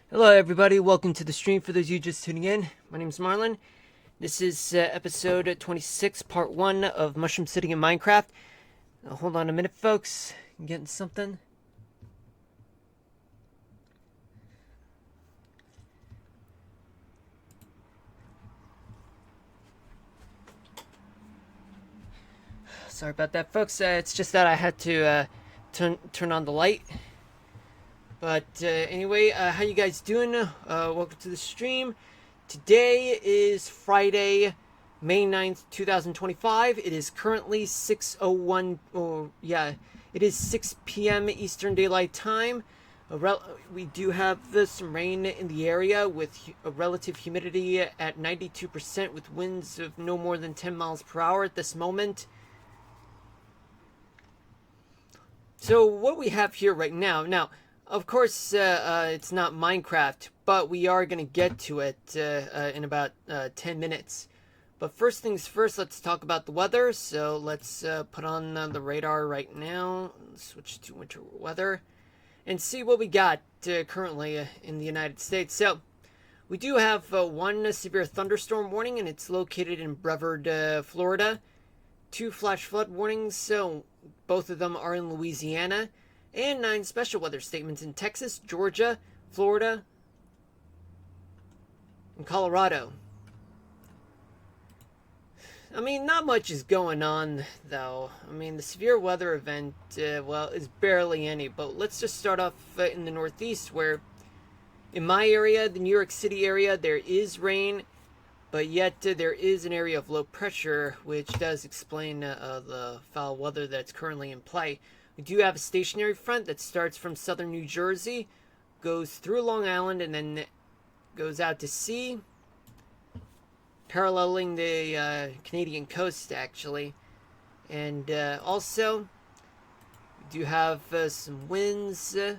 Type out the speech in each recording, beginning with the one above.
Hello, everybody. Welcome to the stream. For those of you just tuning in, my name is Marlon. This is episode 26, part 1 of Mushroom City in Minecraft. Hold on a minute, folks. I'm getting something. Sorry about that, folks. It's just that I had to turn on the light. But anyway, how you guys doing? Welcome to the stream. Today is Friday, May 9th, 2025. It is currently 6:01, it is 6 p.m. Eastern Daylight Time. We do have some rain in the area with a relative humidity at 92% with winds of no more than 10 miles per hour at this moment. So what we have here right now, of course, it's not Minecraft, but we are going to get to it in about 10 minutes. But first things first, let's talk about the weather. So let's put on the radar right now, switch to winter weather, and see what we got currently in the United States. So we do have one severe thunderstorm warning, and it's located in Brevard, Florida. Two flash flood warnings, so both of them are in Louisiana, and 9 special weather statements in Texas, Georgia, Florida, and Colorado. I mean, not much is going on, though. I mean, the severe weather event, is barely any. But let's just start off in the Northeast, where in my area, the New York City area, there is rain, but yet there is an area of low pressure, which does explain the foul weather that's currently in play. We do have a stationary front that starts from southern New Jersey, goes through Long Island, and then goes out to sea, paralleling the Canadian coast, actually. And also, we do have some winds that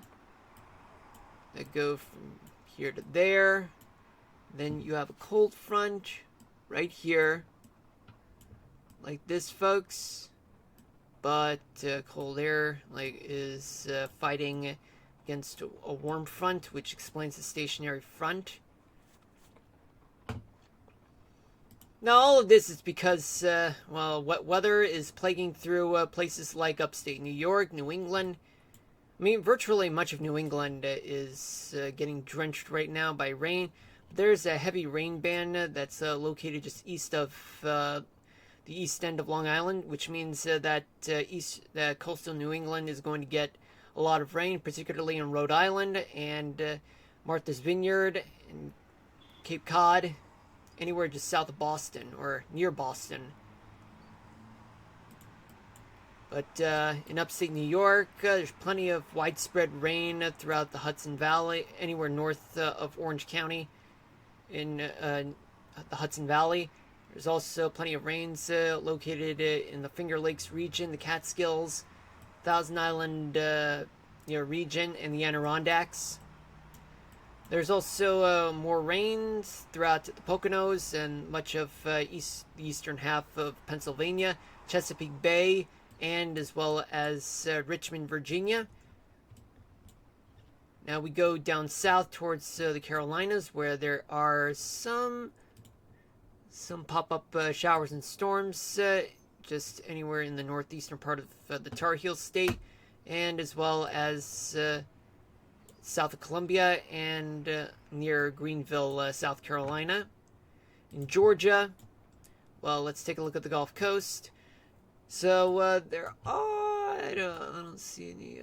go from here to there. Then you have a cold front right here, like this, folks. But cold air is fighting against a warm front, which explains the stationary front. Now, all of this is because, wet weather is plaguing through places like upstate New York, New England. I mean, virtually much of New England is getting drenched right now by rain. There's a heavy rain band that's located just east of the east end of Long Island, which means that coastal New England is going to get a lot of rain, particularly in Rhode Island and Martha's Vineyard and Cape Cod, anywhere just south of Boston or near Boston. But in upstate New York, there's plenty of widespread rain throughout the Hudson Valley, anywhere north of Orange County in the Hudson Valley. There's also plenty of rains located in the Finger Lakes region, the Catskills, Thousand Island region, and the Adirondacks. There's also more rains throughout the Poconos and much of the eastern half of Pennsylvania, Chesapeake Bay, and as well as Richmond, Virginia. Now we go down south towards the Carolinas, where there are some pop-up showers and storms just anywhere in the northeastern part of the Tar Heel State, and as well as south of Columbia and near Greenville, South Carolina. In Georgia, well, let's take a look at the Gulf Coast. So there are, I don't see any.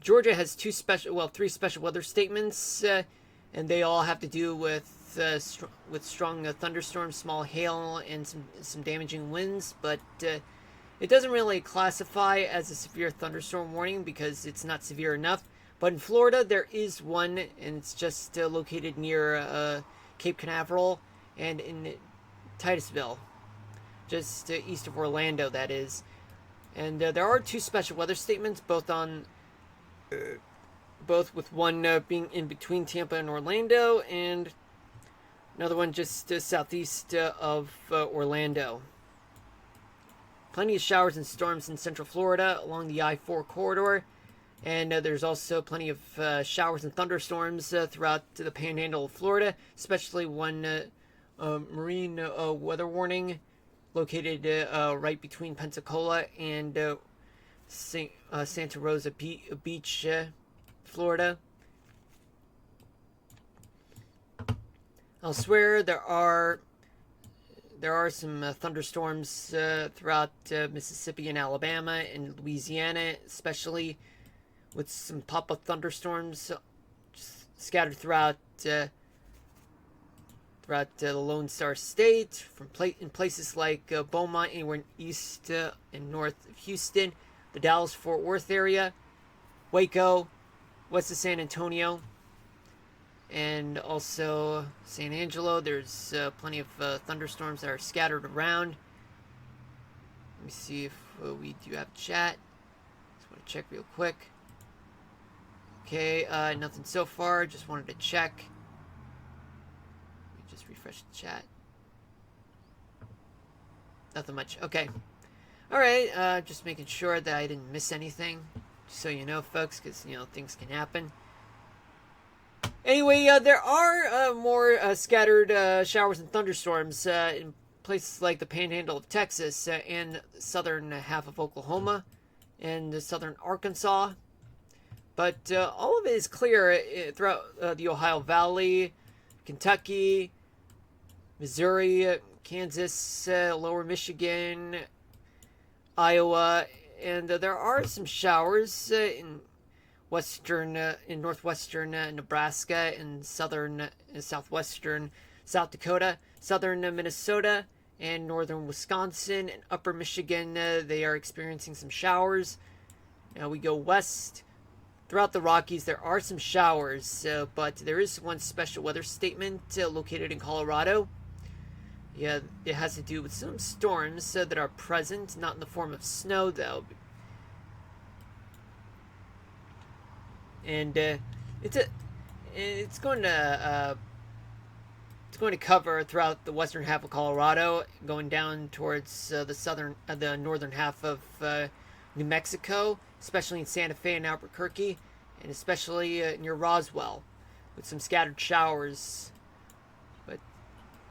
Georgia has three special weather statements, and they all have to do with strong thunderstorms, small hail, and some damaging winds. But it doesn't really classify as a severe thunderstorm warning because it's not severe enough. But in Florida, there is one, and it's just located near Cape Canaveral and in Titusville, just east of Orlando, that is. And there are 2 special weather statements, both with one being in between Tampa and Orlando, and another one just southeast of Orlando. Plenty of showers and storms in central Florida along the I-4 corridor. And there's also plenty of showers and thunderstorms throughout the panhandle of Florida, especially one marine weather warning located right between Pensacola and Santa Rosa Beach, Florida. Elsewhere, there are some thunderstorms throughout Mississippi and Alabama and Louisiana, especially with some pop-up thunderstorms scattered throughout the Lone Star State, in places like Beaumont, anywhere east and north of Houston, the Dallas-Fort Worth area, Waco, west of San Antonio, and also San Angelo. There's plenty of thunderstorms that are scattered around. Let me see if we do have chat. Just want to check real quick. Okay, nothing so far. Just wanted to check. Let me just refresh the chat. Nothing much. Okay. Alright, just making sure that I didn't miss anything. Just so you know, folks, because, things can happen. Anyway, there are more scattered showers and thunderstorms in places like the panhandle of Texas and southern half of Oklahoma and southern Arkansas. But all of it is clear throughout the Ohio Valley, Kentucky, Missouri, Kansas, lower Michigan, Iowa, and there are some showers in northwestern Nebraska and southern southwestern South Dakota, southern Minnesota, and northern Wisconsin and upper Michigan. They are experiencing some showers. Now we go west. Throughout the Rockies, there are some showers, but there is one special weather statement located in Colorado. Yeah, it has to do with some storms that are present, not in the form of snow, though. And it's going to cover throughout the western half of Colorado, going down towards the northern half of New Mexico, especially in Santa Fe and Albuquerque, and especially near Roswell, with some scattered showers. But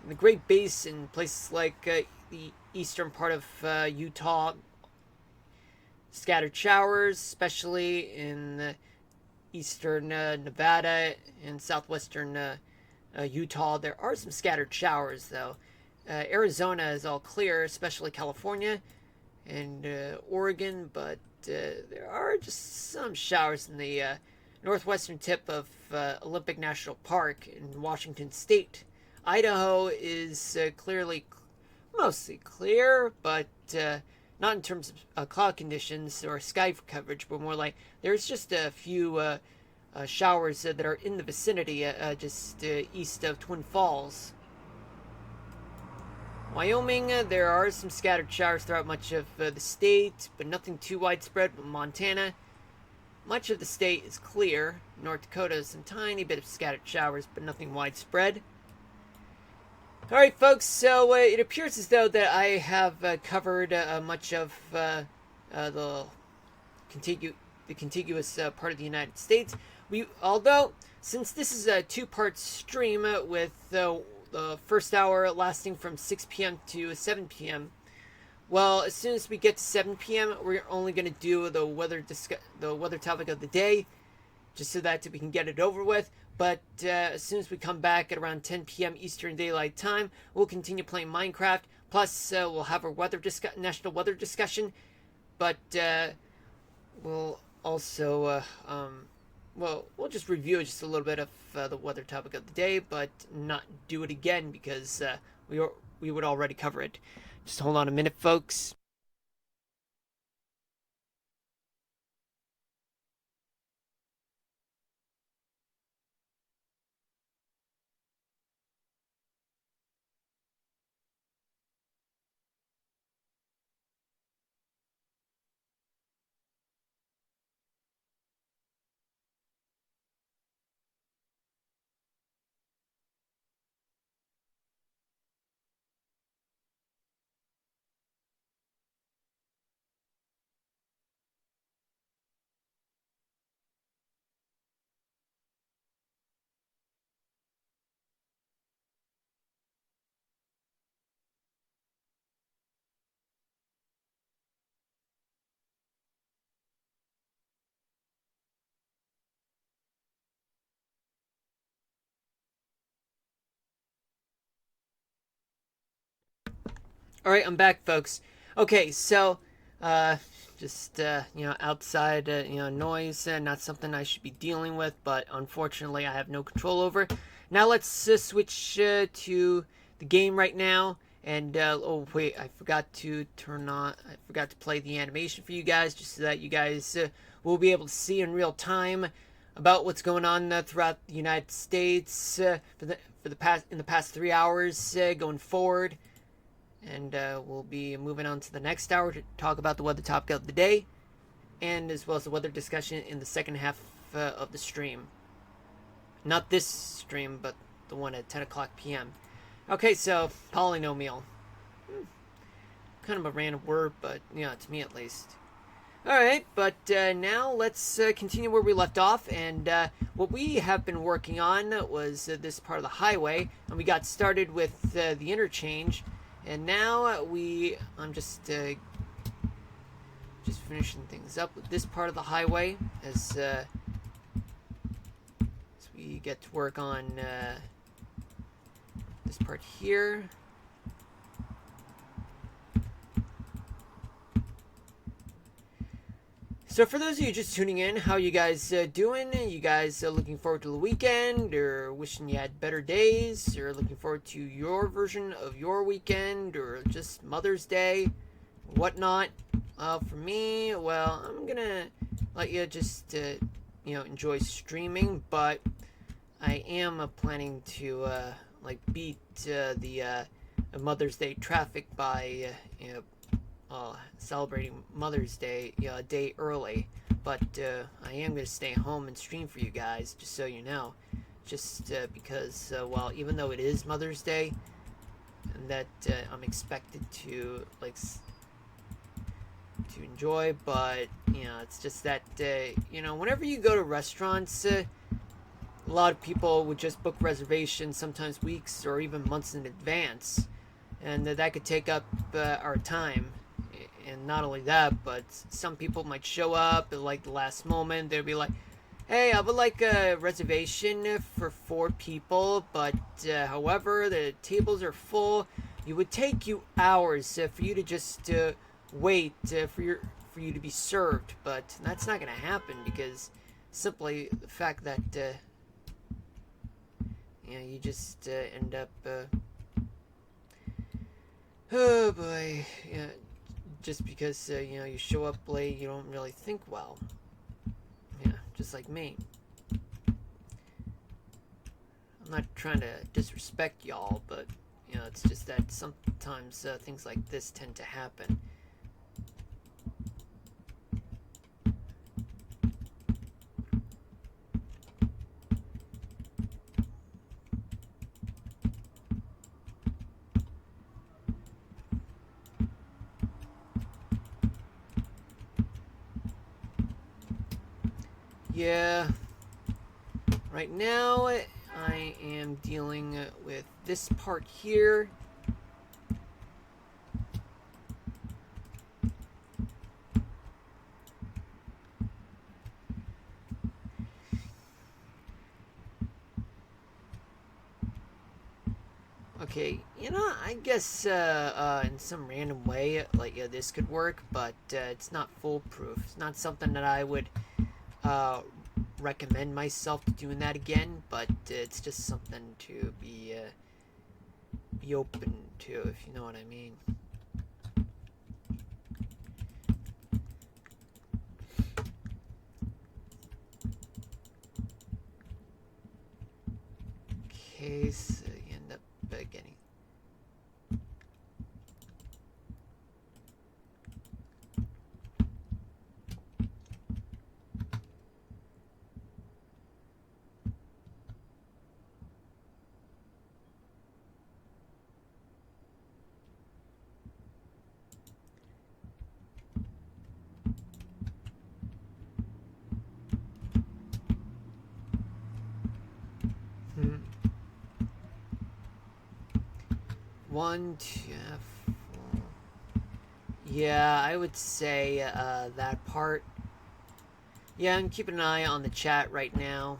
in the Great Basin, places like the eastern part of Utah, scattered showers, especially in eastern Nevada and southwestern Utah. There are some scattered showers, though. Arizona is all clear, especially California and Oregon, but there are just some showers in the northwestern tip of Olympic National Park in Washington State. Idaho is mostly clear, but not in terms of cloud conditions or sky coverage, but more like there's just a few showers that are in the vicinity, just east of Twin Falls. Wyoming, there are some scattered showers throughout much of the state, but nothing too widespread. But Montana, much of the state is clear. North Dakota, some tiny bit of scattered showers, but nothing widespread. Alright, folks, so it appears as though that I have covered much of the contiguous part of the United States. Although, since this is a two-part stream with the first hour lasting from 6 p.m. to 7 p.m., well, as soon as we get to 7 p.m., we're only going to do the weather topic of the day, just so that we can get it over with. But as soon as we come back at around 10 p.m. Eastern Daylight Time, we'll continue playing Minecraft. Plus, we'll have our national weather discussion. But we'll also, we'll just review just a little bit of the weather topic of the day, but not do it again because we would already cover it. Just hold on a minute, folks. All right, I'm back, folks. Okay, so uh, just outside noise, not something I should be dealing with, but unfortunately I have no control over. Now let's switch to the game right now. And oh wait, I forgot to play the animation for you guys, just so that you guys will be able to see in real time about what's going on throughout the United States for the past 3 hours going forward. And we'll be moving on to the next hour to talk about the weather topic of the day, and as well as the weather discussion in the second half of the stream. Not this stream, but the one at 10 o'clock p.m. Okay, so polynomial. Kind of a random word, but to me at least. Alright, but now let's continue where we left off, and what we have been working on was this part of the highway, and we got started with the interchange. And now I'm just finishing things up with this part of the highway as we get to work on this part here. So for those of you just tuning in, how you guys doing? You guys looking forward to the weekend, or wishing you had better days, or looking forward to your version of your weekend, or just Mother's Day, whatnot? For me, well, I'm gonna let you just enjoy streaming, but I am planning to beat the Mother's Day traffic by celebrating Mother's Day a day early, but I am going to stay home and stream for you guys, just so you know, just because even though it is Mother's Day, and that I'm expected to enjoy, but it's just that whenever you go to restaurants, a lot of people would just book reservations sometimes weeks or even months in advance, and that could take up our time. And not only that, but some people might show up at the last moment. They'll be like, hey, I would like a reservation for 4 people, but however, the tables are full. It would take you hours for you to just wait for you to be served, but that's not going to happen, because simply the fact that you just end up oh boy, just because you show up late, you don't really think well. Just like me. I'm not trying to disrespect y'all, but it's just that sometimes things like this tend to happen. Yeah, right now I am dealing with this part here. Okay, I guess in some random way, this could work, but it's not foolproof. It's not something that I would recommend myself to doing that again, but it's just something to be open to, if you know what I mean. Okay, so you end up getting. One, two, four. Yeah, I would say that part. Yeah, I'm keeping an eye on the chat right now.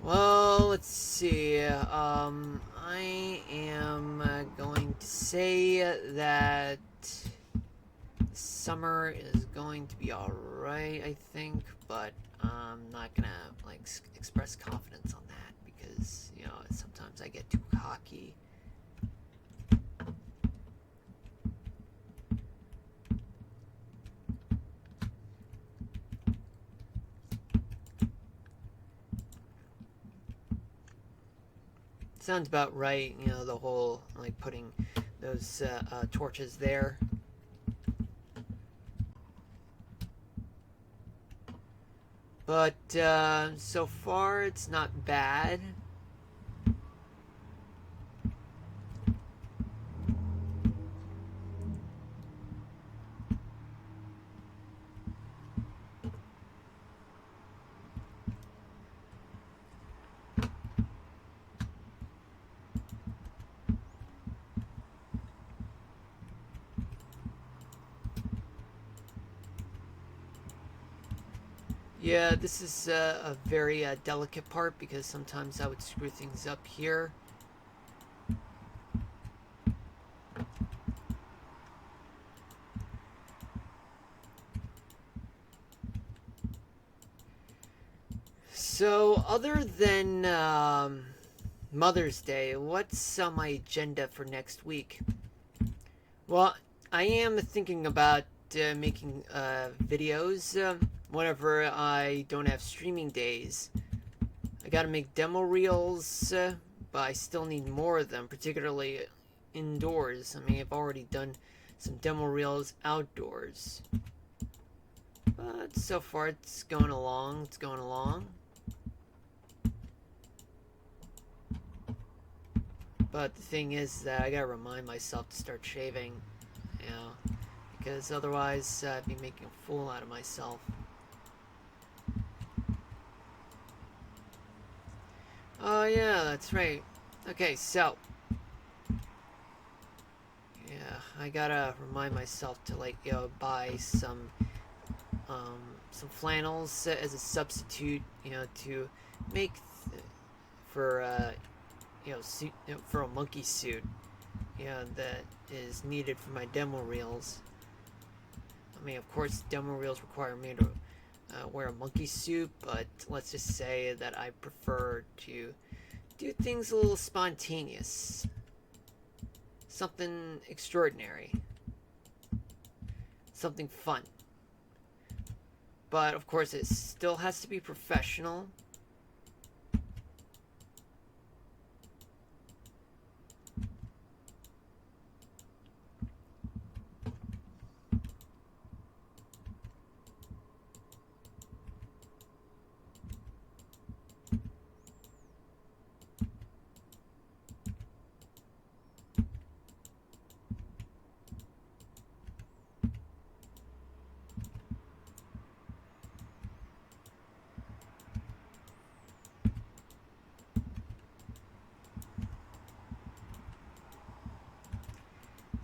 Well, let's see. I am going to say that summer is going to be alright, I think, but I'm not gonna like express confidence on that because sometimes I get too cocky. Sounds about right, the whole like putting those torches there. But so far it's not bad. Yeah, this is a very delicate part because sometimes I would screw things up here. So, other than Mother's Day, what's on my agenda for next week? Well, I am thinking about making videos whenever I don't have streaming days. I gotta make demo reels, but I still need more of them, particularly indoors. I mean, I've already done some demo reels outdoors. But so far, it's going along. It's going along. But the thing is that I gotta remind myself to start shaving, because otherwise I'd be making a fool out of myself. Oh yeah, that's right. Okay, so yeah, I gotta remind myself to buy some flannels as a substitute, to make for suit, for a monkey suit, that is needed for my demo reels. I mean, of course, demo reels require me to wear a monkey suit, but let's just say that I prefer to do things a little spontaneous, something extraordinary, something fun. But of course, it still has to be professional.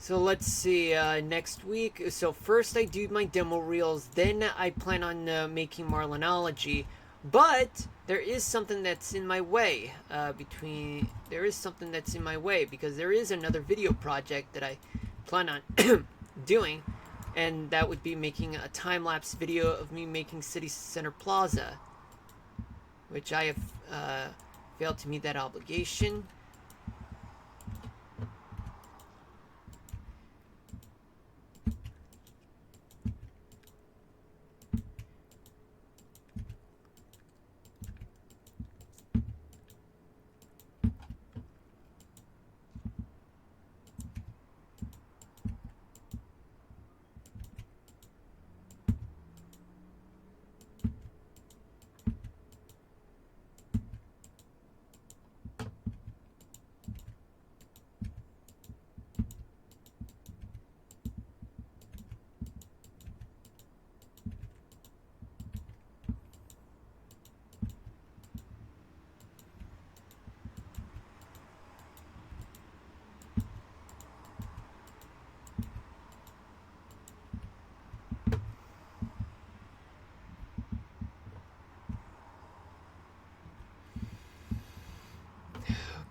So let's see, next week. So first I do my demo reels, then I plan on making Marlinology. But there is something that's in my way. There is something that's in my way because there is another video project that I plan on doing, and that would be making a time lapse video of me making City Center Plaza, which I have failed to meet that obligation.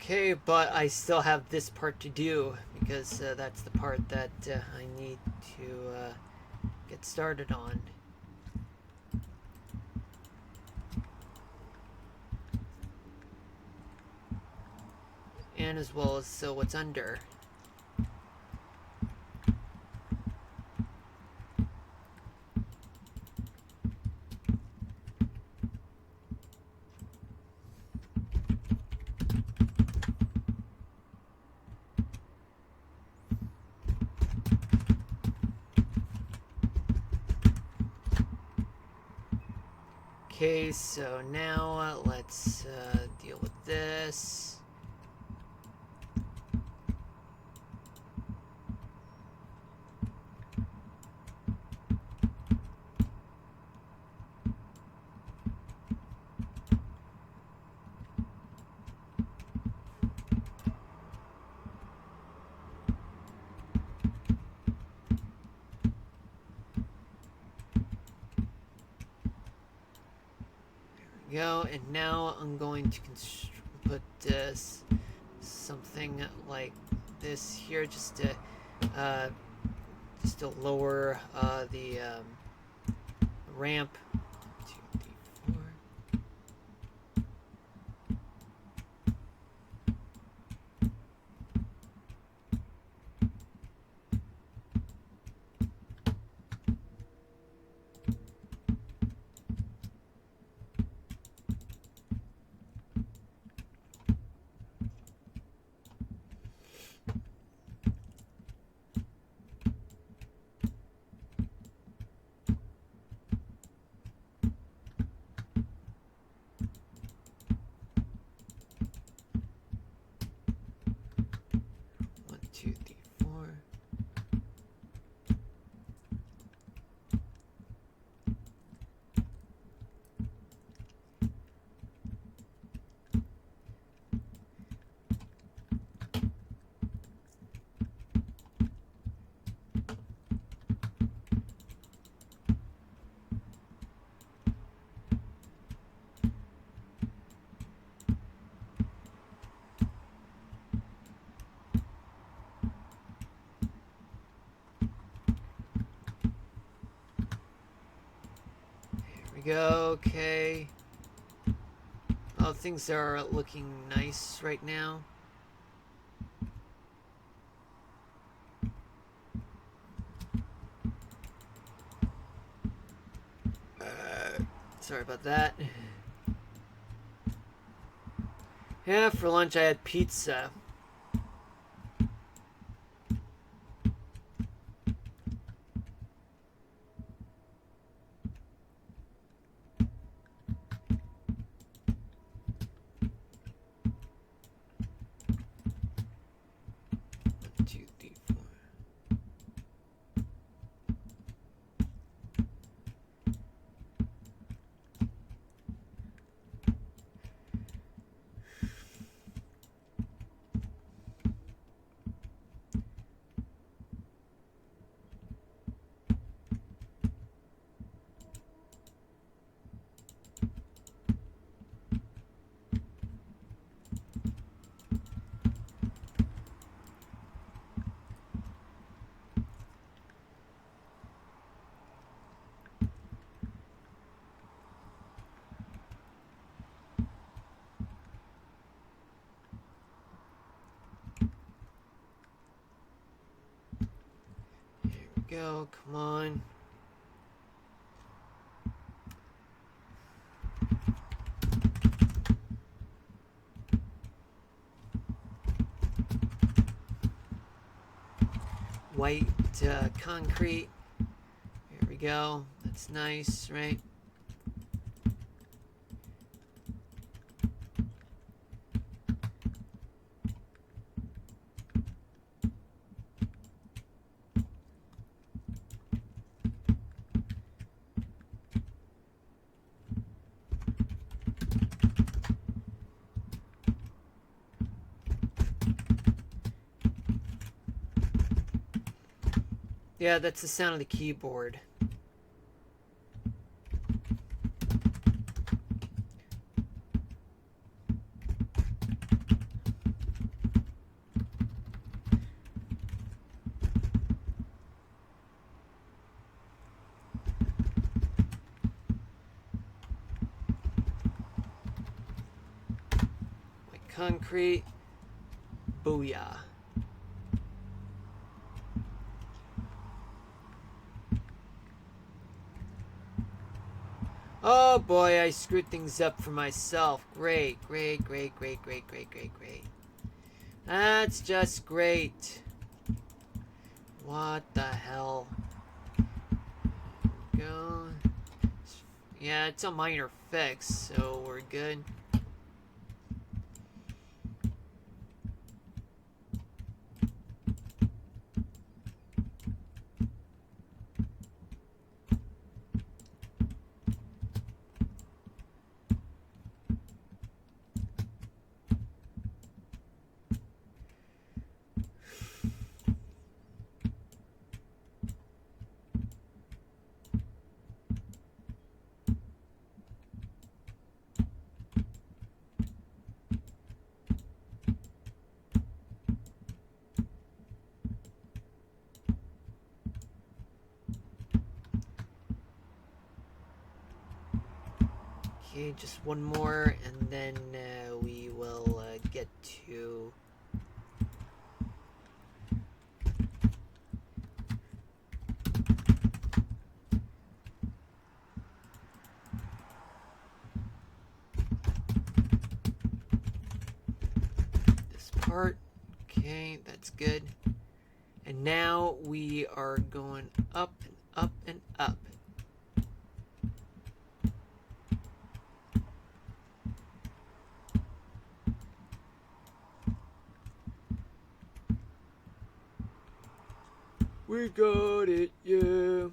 Okay, but I still have this part to do because that's the part that I need to get started on. And as well as what's under. Okay, so now let's deal with this. Go, and now I'm going to put this something like this here just to lower the ramp. 2, 3, 4. One, two, three, four. Go, okay. Oh, things are looking nice right now. Sorry about that. Yeah, for lunch I had pizza. Go, come on. White concrete. Here we go. That's nice, right? Yeah, that's the sound of the keyboard. concrete. Booyah. Oh boy, I screwed things up for myself. Great. That's just great. What the hell? Go. Yeah, it's a minor fix, so we're good. Okay, just one more, and then we will get to... this part. Okay, that's good. And now we are going up and up and up. We got it, yeah.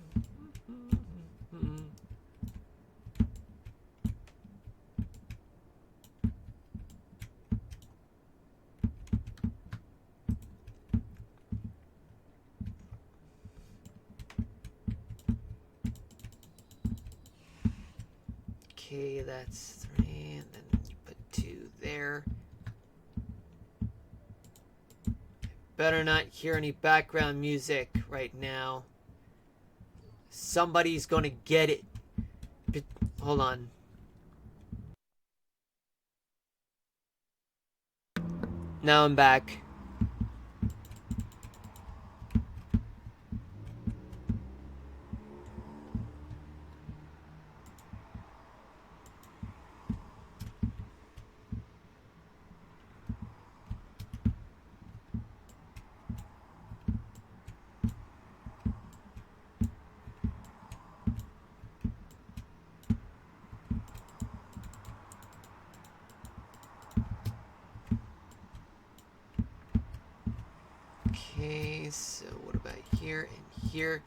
Okay, that's 3, and then you put 2 there. Better not hear any background music right now. Somebody's gonna get it. Hold on. Now I'm back. Okay, so what about here and here?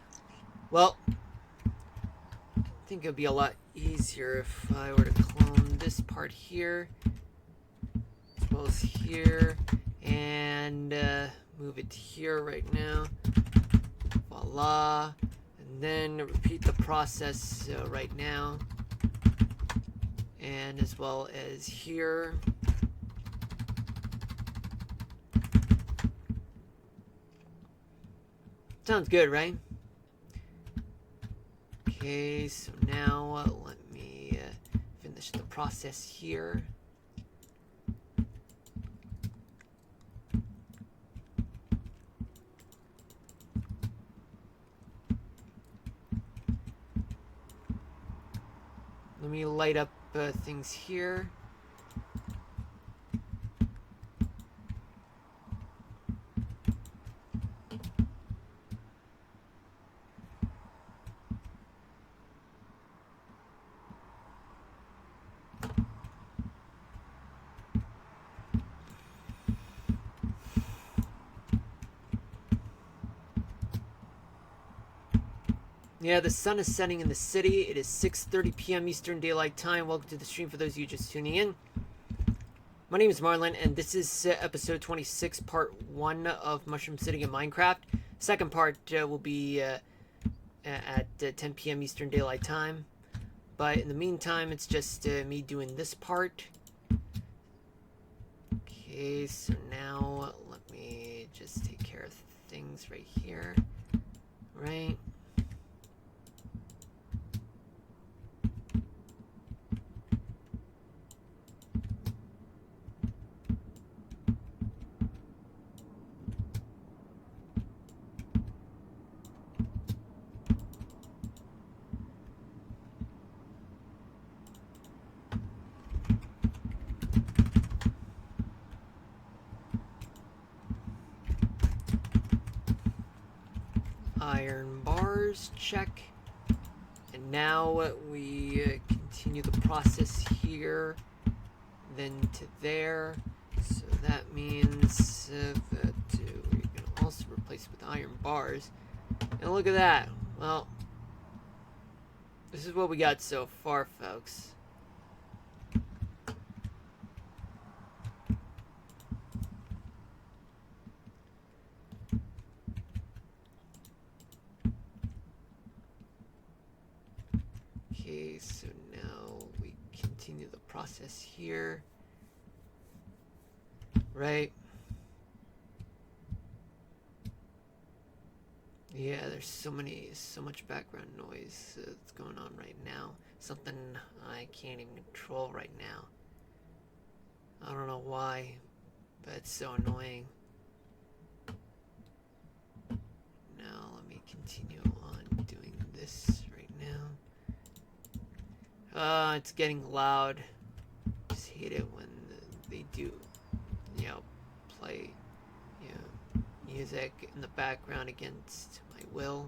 Well, I think it would be a lot easier if I were to clone this part here, as well as here, and move it here right now. Voila. And then repeat the process right now, and as well as here. Sounds good, right? Okay, so now let me finish the process here. Let me light up things here. Yeah, the sun is setting in the city. It is 6:30 p.m. Eastern Daylight Time. Welcome to the stream for those of you just tuning in. My name is Marlon, and this is episode 26, part 1 of Mushroom City in Minecraft. Second part will be at 10 p.m. Eastern Daylight Time. But in the meantime, it's just me doing this part. Okay, so now let me just take care of things right here. Right. iron bars, check. And now we continue the process here, then to there. So that means that we can also replace with iron bars. And look at that. Well, this is what we got so far, folks. Okay, so now we continue the process here. Right? Yeah, there's so much background noise that's going on right now. Something I can't even control right now. I don't know why, but it's so annoying. Now let me continue on doing this right now. It's getting loud. Just hate it when they do, play, music in the background against my will.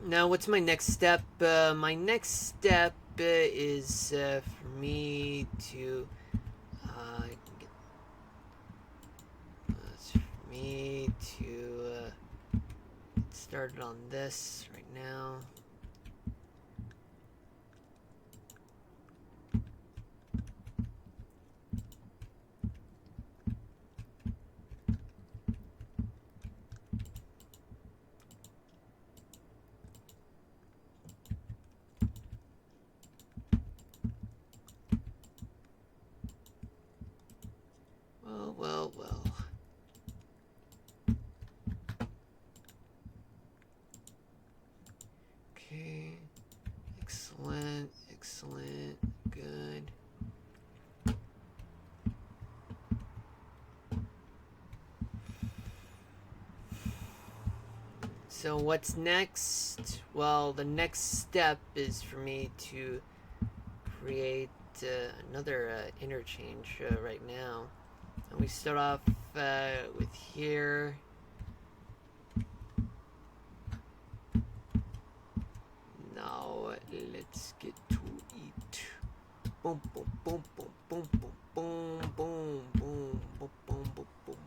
Now, what's my next step? My next step is for me to get started on this right now. Well. Okay. Excellent. Good. So what's next? Well, the next step is for me to create another interchange right now. And we start off with here. Now let's get to it. Boom, boom, boom, boom, boom, boom, boom, boom, boom, boom, boom, boom, boom,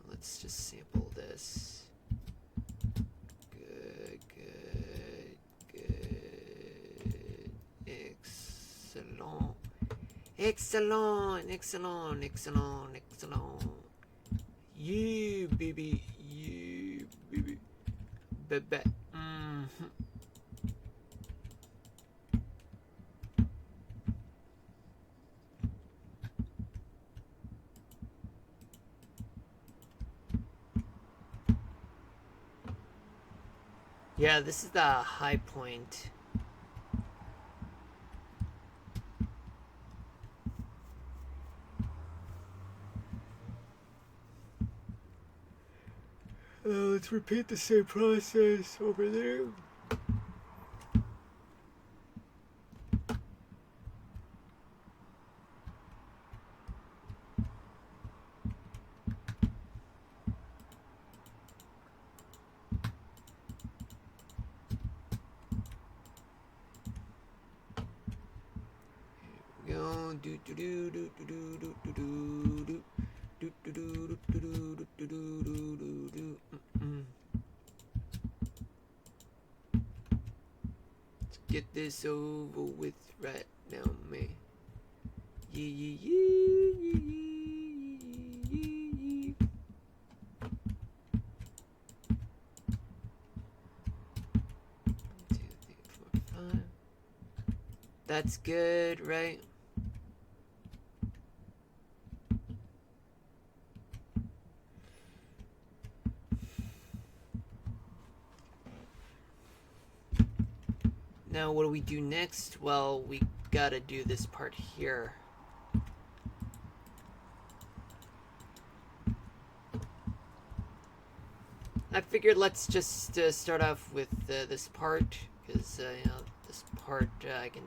let's just sample this. Good. Excellent. Yeah, baby. Baby. Yeah, this is the high point. Let's repeat the same process over there. Let's get this over with right now, man. Yeah. 1, 2, 3, 4, 5. That's good, right? Now what do we do next? Well, we gotta do this part here. I figured let's just start off with this part, because you know, this part I can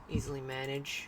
easily manage.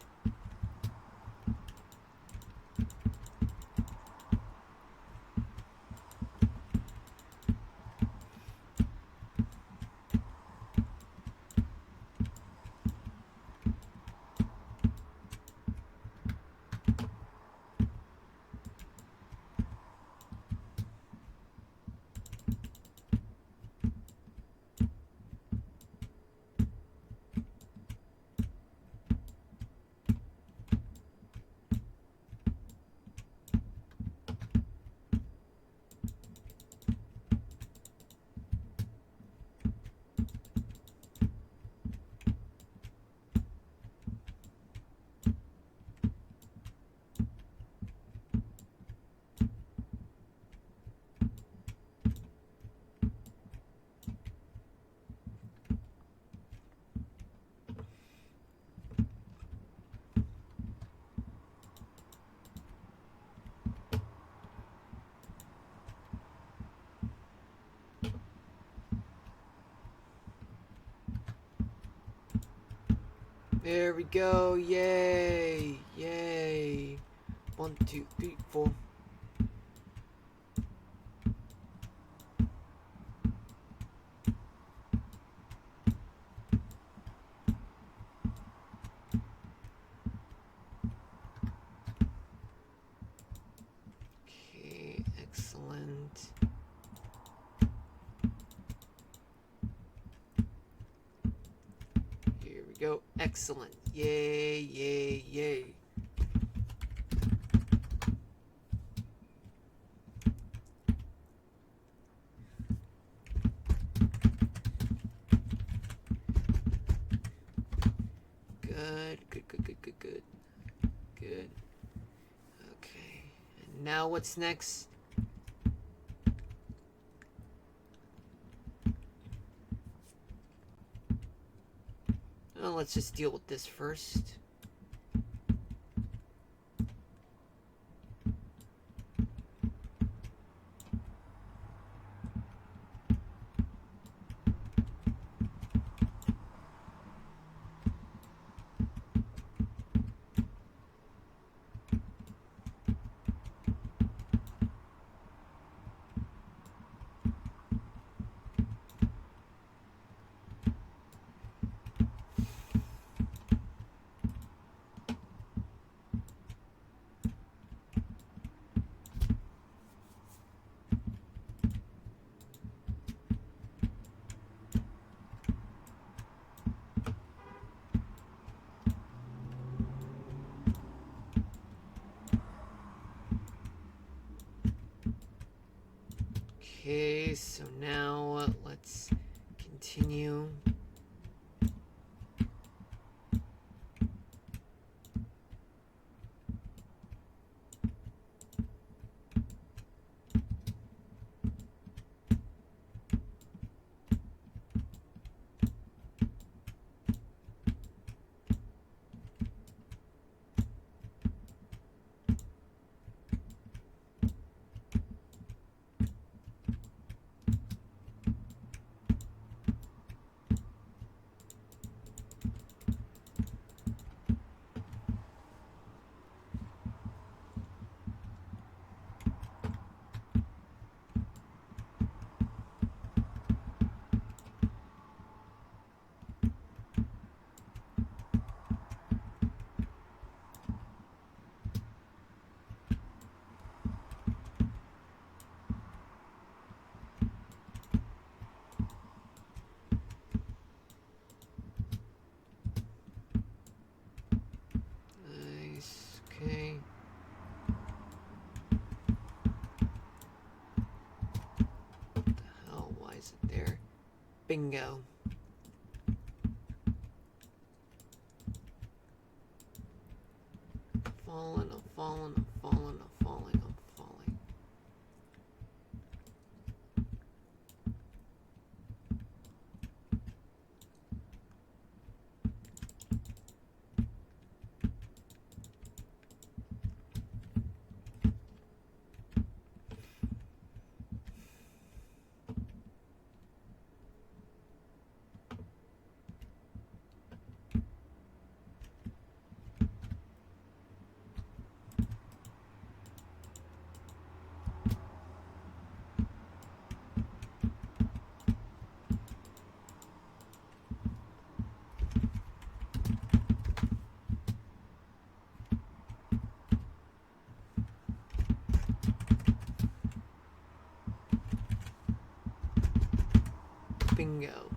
There we go. Yay. Yay. 1, 2, 3, 4. Okay, excellent. Here we go. Excellent. Yay, yay, yay. Good, good, good, good, good, good. Good. Okay. And now what's next? Well, let's just deal with this first. Okay, so now let's continue. Nice. Okay. What the hell? Why is it there? Bingo. Falling, I'm falling, I'm falling, I'm falling, I'm falling. Bingo.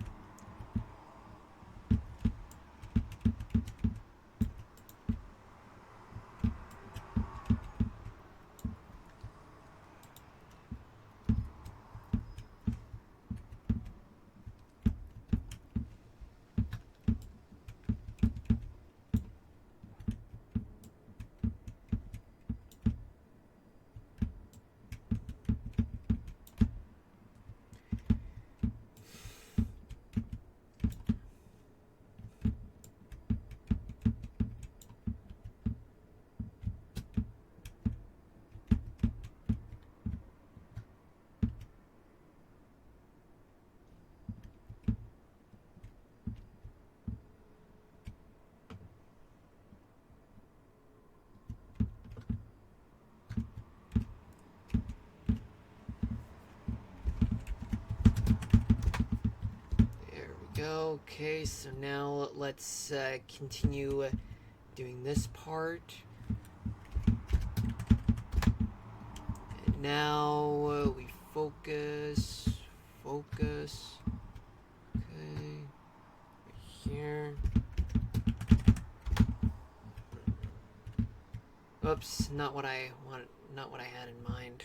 Go. Okay, so now let's continue doing this part. And now we focus. Okay, right here. Oops, not what I want. Not what I had in mind.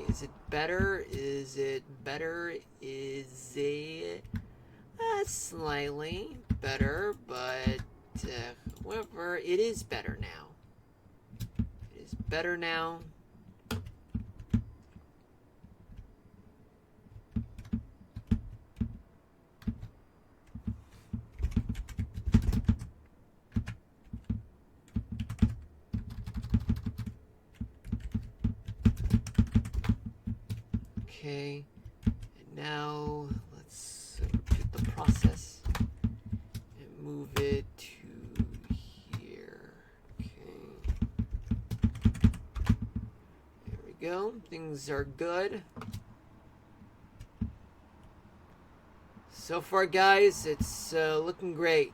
Is it better? Is it better? Is it slightly better, but however, it is better now. It is better now. Okay, and now let's repeat the process and move it to here. Okay, there we go. Things are good. So far, guys, it's looking great.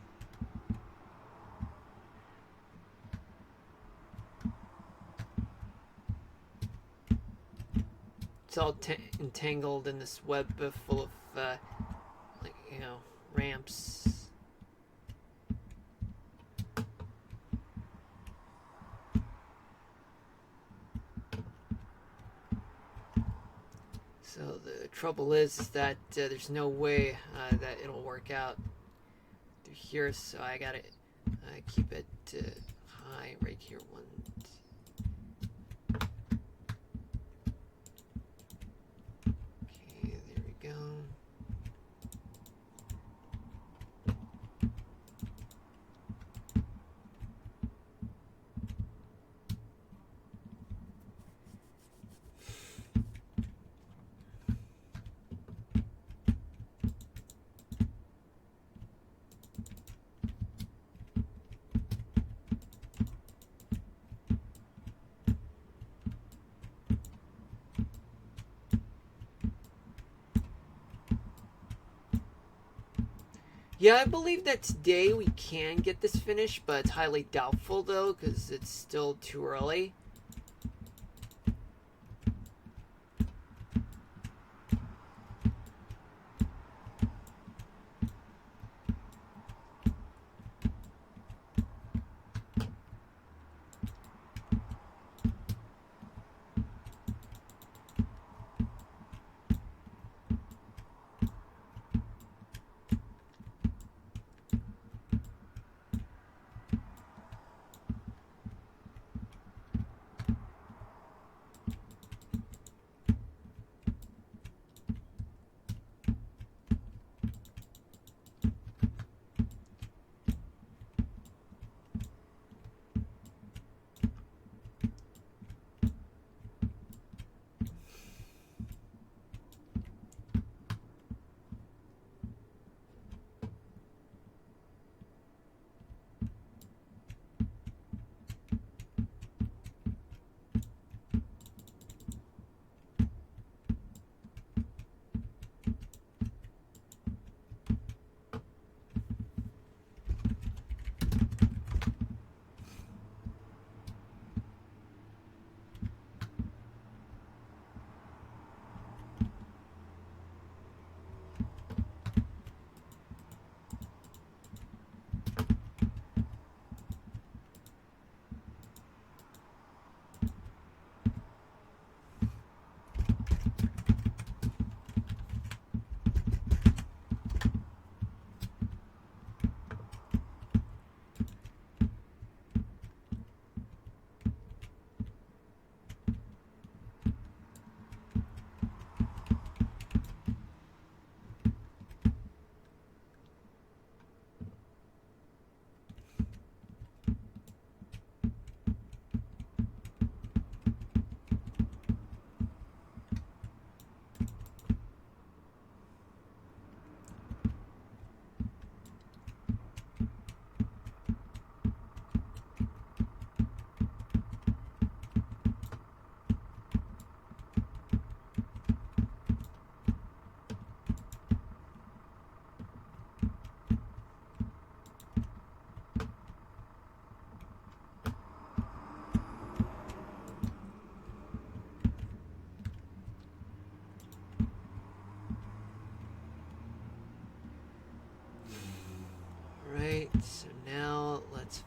It's all entangled in this web full of, like, you know, ramps. So the trouble is that there's no way that it'll work out through here, so I gotta keep it high right here. One. Yeah, I believe that today we can get this finished, but it's highly doubtful though, because it's still too early.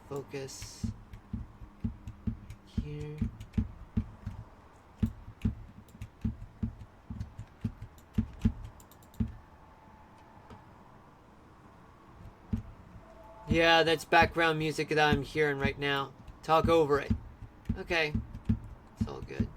focus here. Yeah, that's background music that I'm hearing right now. Talk over it. Okay. It's all good.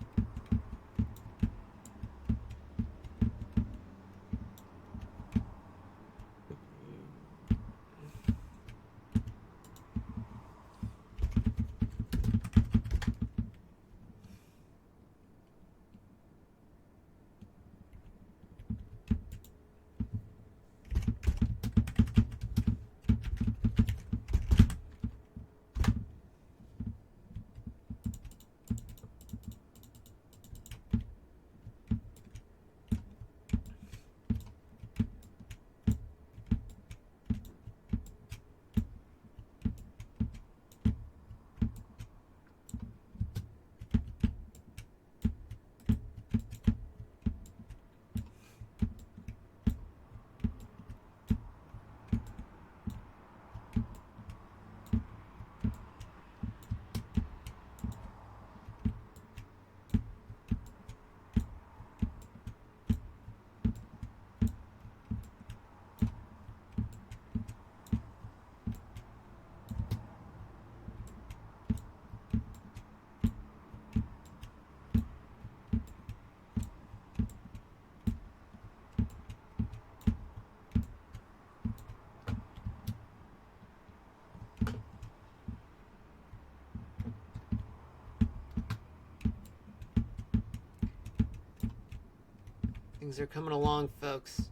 Things are coming along, folks.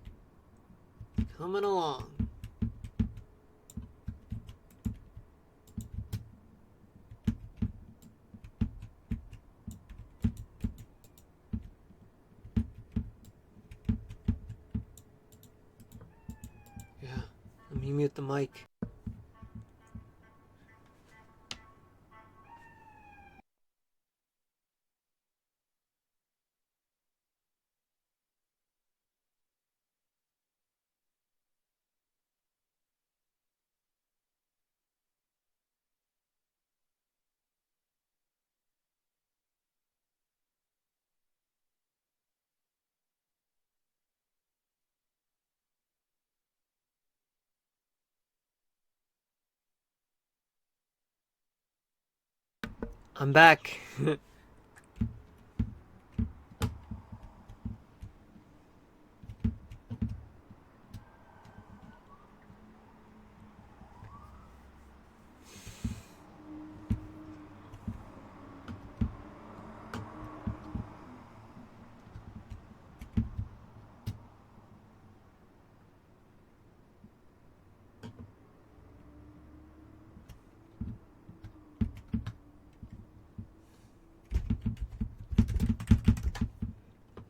Coming along. Yeah, let me mute the mic. I'm back.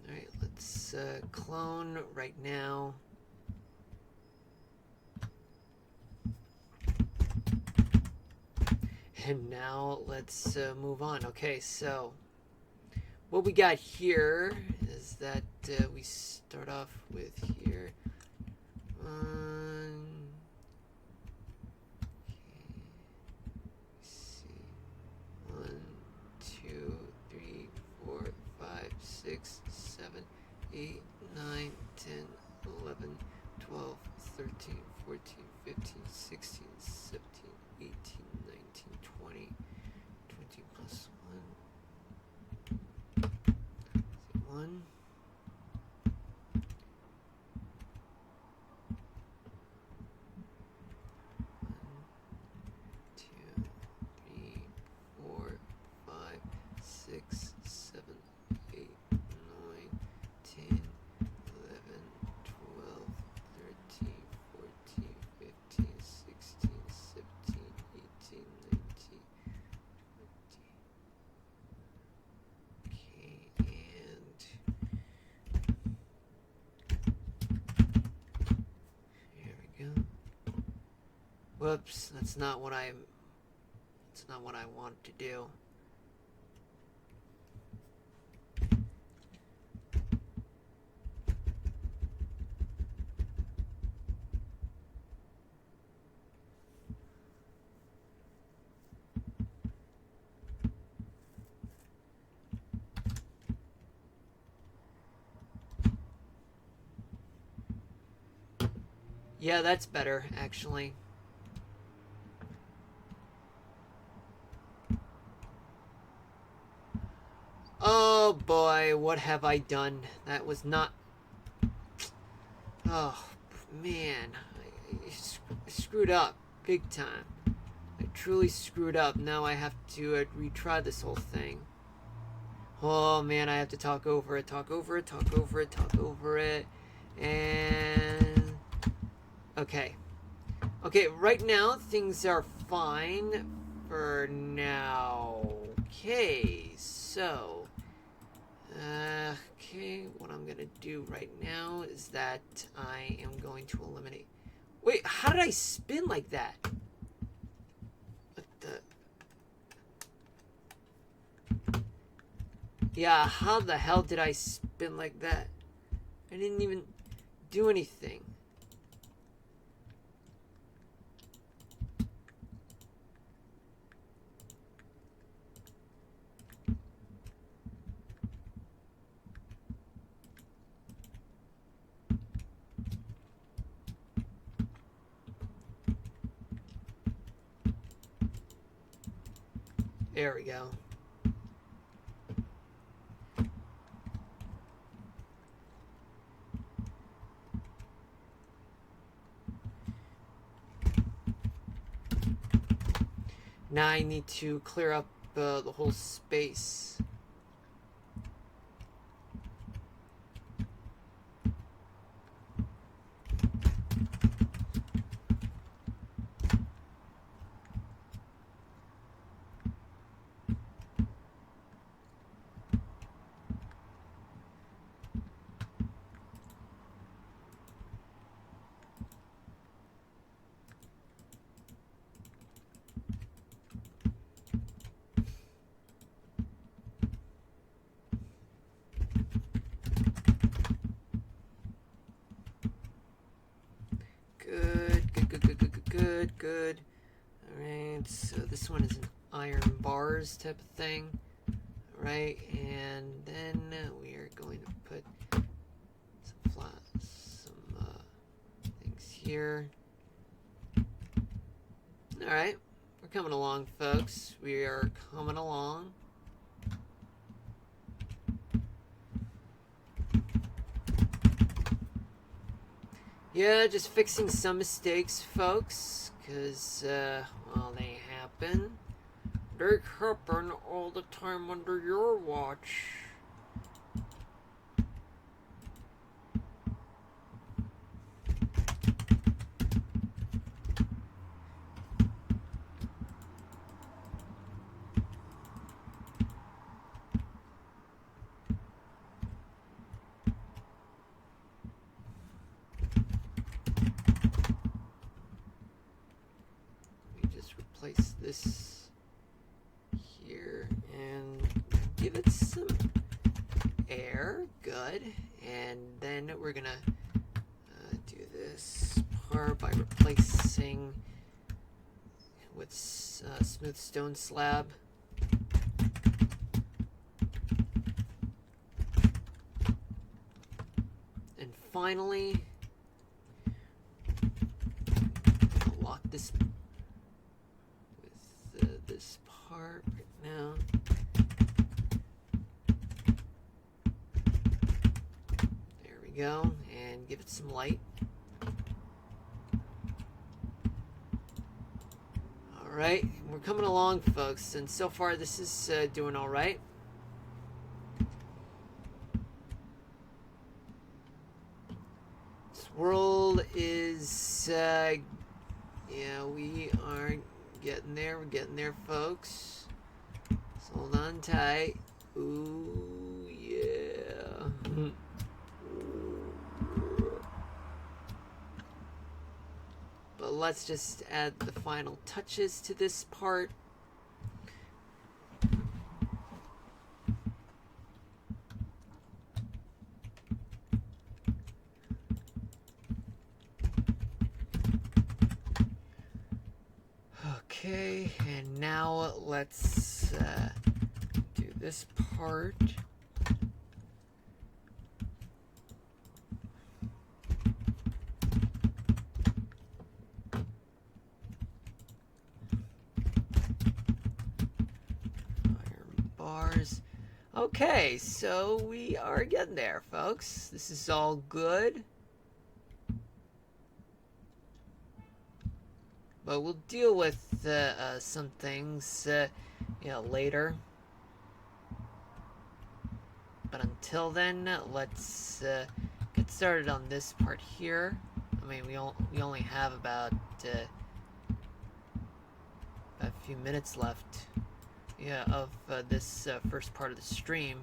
Alright, let's clone right now. And now let's move on. Okay, so what we got here is that we start off with here. See. 1, 2, 3, 4, 5, 6, 7, 8, 9, 10, 11, 12, 13, 14, 15, 16, 17, 18, 19, 20. 20 plus 1. 1. 2, 3, 4, 5, 6, 7, 8, 9, 10, 11, 12, 13, 14, 15, 16, 17, 18, 19, 20. Okay, and here we go. Whoops, that's not what I want to do. Yeah, that's better, actually. Oh boy, what have I done? That was not... Oh, man. I screwed up. Big time. I truly screwed up. Now I have to retry this whole thing. Oh man, I have to talk over it, talk over it, talk over it, talk over it. And... Okay. Okay, right now things are fine for now. Okay, so... okay, what I'm gonna do right now is that I am going to eliminate... Wait, how did I spin like that? What the... Yeah, how the hell did I spin like that? I didn't even do anything. There we go. Now I need to clear up the whole space. Good. Alright, so this one is an iron bars type of thing. Alright, and then we are going to put some things here. Alright, we're coming along, folks. We are coming along. Yeah, just fixing some mistakes, folks, because, well, they happen. They happen all the time under your watch. Place this here and give it some air. Good. And then we're gonna do this part by replacing with smooth stone slab. And finally, I'll lock this this part right now. There we go, and give it some light. Alright, we're coming along, folks, and so far this is doing alright. This world is, yeah, we are getting there. We're getting there, folks. So hold on tight. Ooh, yeah. But let's just add the final touches to this part. Okay, and now let's do this part. bars. Okay, so we are getting there, folks. This is all good. But we'll deal with some things, later. But until then, let's get started on this part here. I mean, we only have about a few minutes left, of this first part of the stream.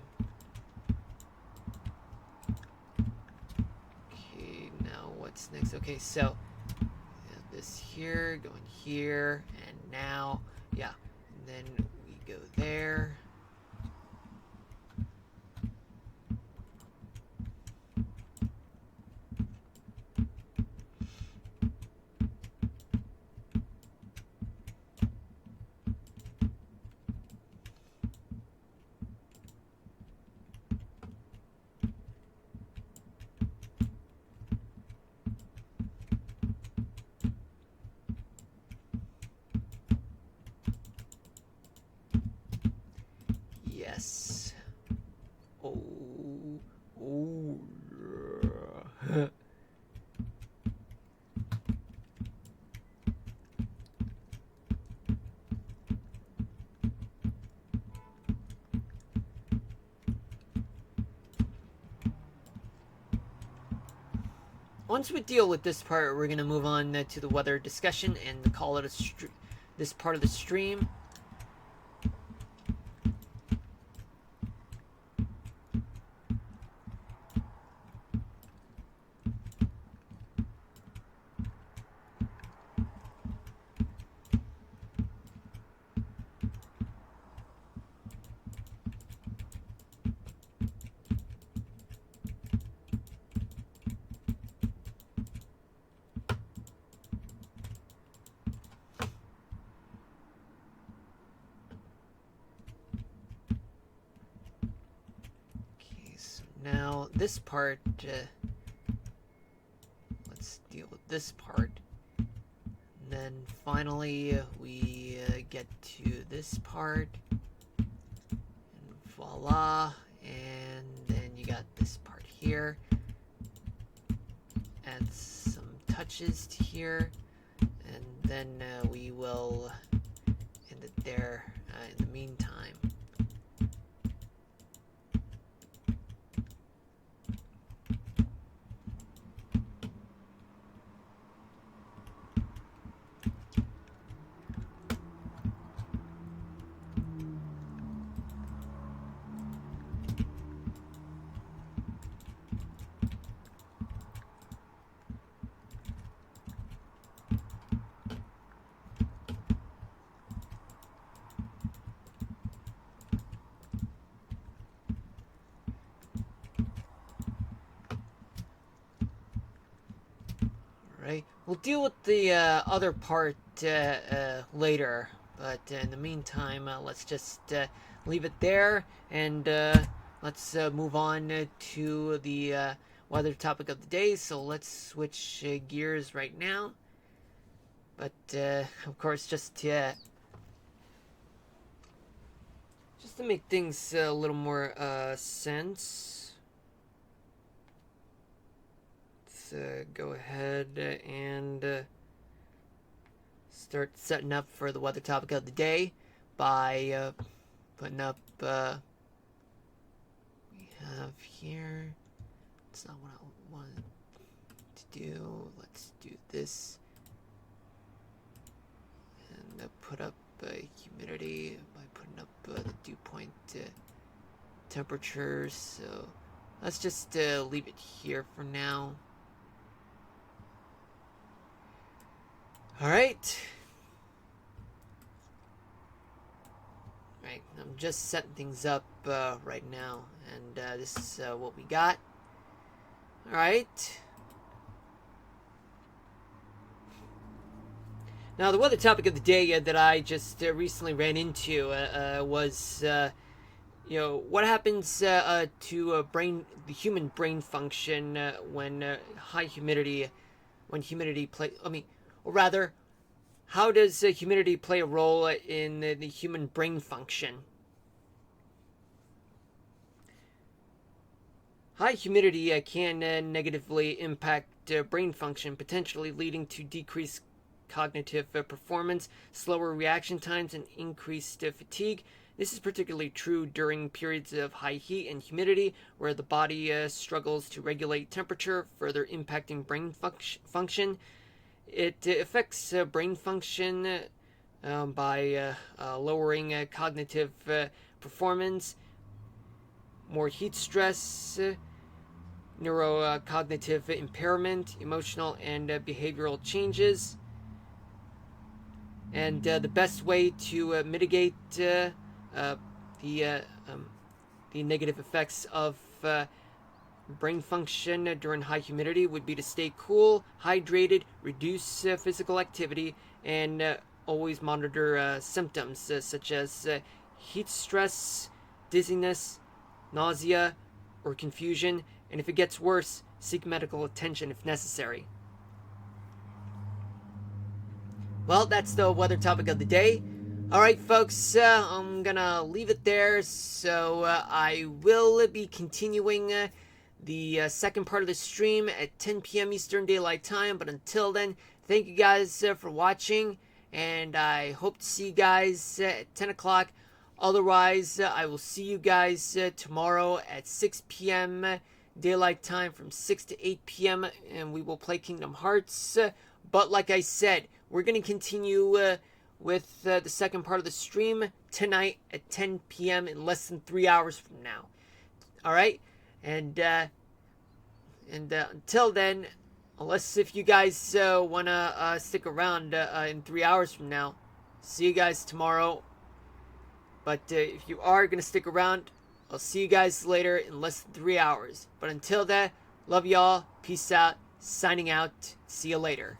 Okay, now what's next? Okay, so this here, going here, and now, yeah, and then we go there. Yes. Oh, yeah. Once we deal with this part, we're going to move on to the weather discussion and call it this part of the stream. Now, this part, let's deal with this part. And then finally, we get to this part. And voila. And then you got this part here. Add some touches to here. And then we will end it there in the meantime. Right. We'll deal with the other part later, but in the meantime, let's just leave it there, and let's move on to the weather topic of the day. So let's switch gears right now. But of course, just to make things a little more sense. Go ahead and start setting up for the weather topic of the day by putting up we have here. It's not what I wanted to do. Let's do this and put up humidity by putting up the dew point temperatures. So let's just leave it here for now. Alright. Right, I'm just setting things up right now, and this is what we got. Alright. Now, the weather topic of the day that I just recently ran into was, what happens to the human brain function when high humidity, or rather, how does humidity play a role in the human brain function? High humidity can negatively impact brain function, potentially leading to decreased cognitive performance, slower reaction times, and increased fatigue. This is particularly true during periods of high heat and humidity, where the body struggles to regulate temperature, further impacting brain function. It affects brain function by lowering cognitive performance, more heat stress, neurocognitive impairment, emotional and behavioral changes. And the best way to mitigate the negative effects of brain function during high humidity would be to stay cool, hydrated, reduce physical activity, and always monitor symptoms such as heat stress, dizziness, nausea, or confusion. And if it gets worse, seek medical attention if necessary. Well, that's the weather topic of the day. Alright, folks, I'm gonna leave it there. So I will be continuing the second part of the stream at 10 p.m. Eastern Daylight Time. But until then, thank you guys for watching. And I hope to see you guys at 10 o'clock. Otherwise, I will see you guys tomorrow at 6 p.m. Daylight Time from 6 to 8 p.m. And we will play Kingdom Hearts. But like I said, we're going to continue with the second part of the stream tonight at 10 p.m. in less than 3 hours from now. Alright? And until then, unless if you guys want to stick around in 3 hours from now, see you guys tomorrow. But if you are going to stick around, I'll see you guys later in less than 3 hours. But until then, love y'all. Peace out. Signing out. See you later.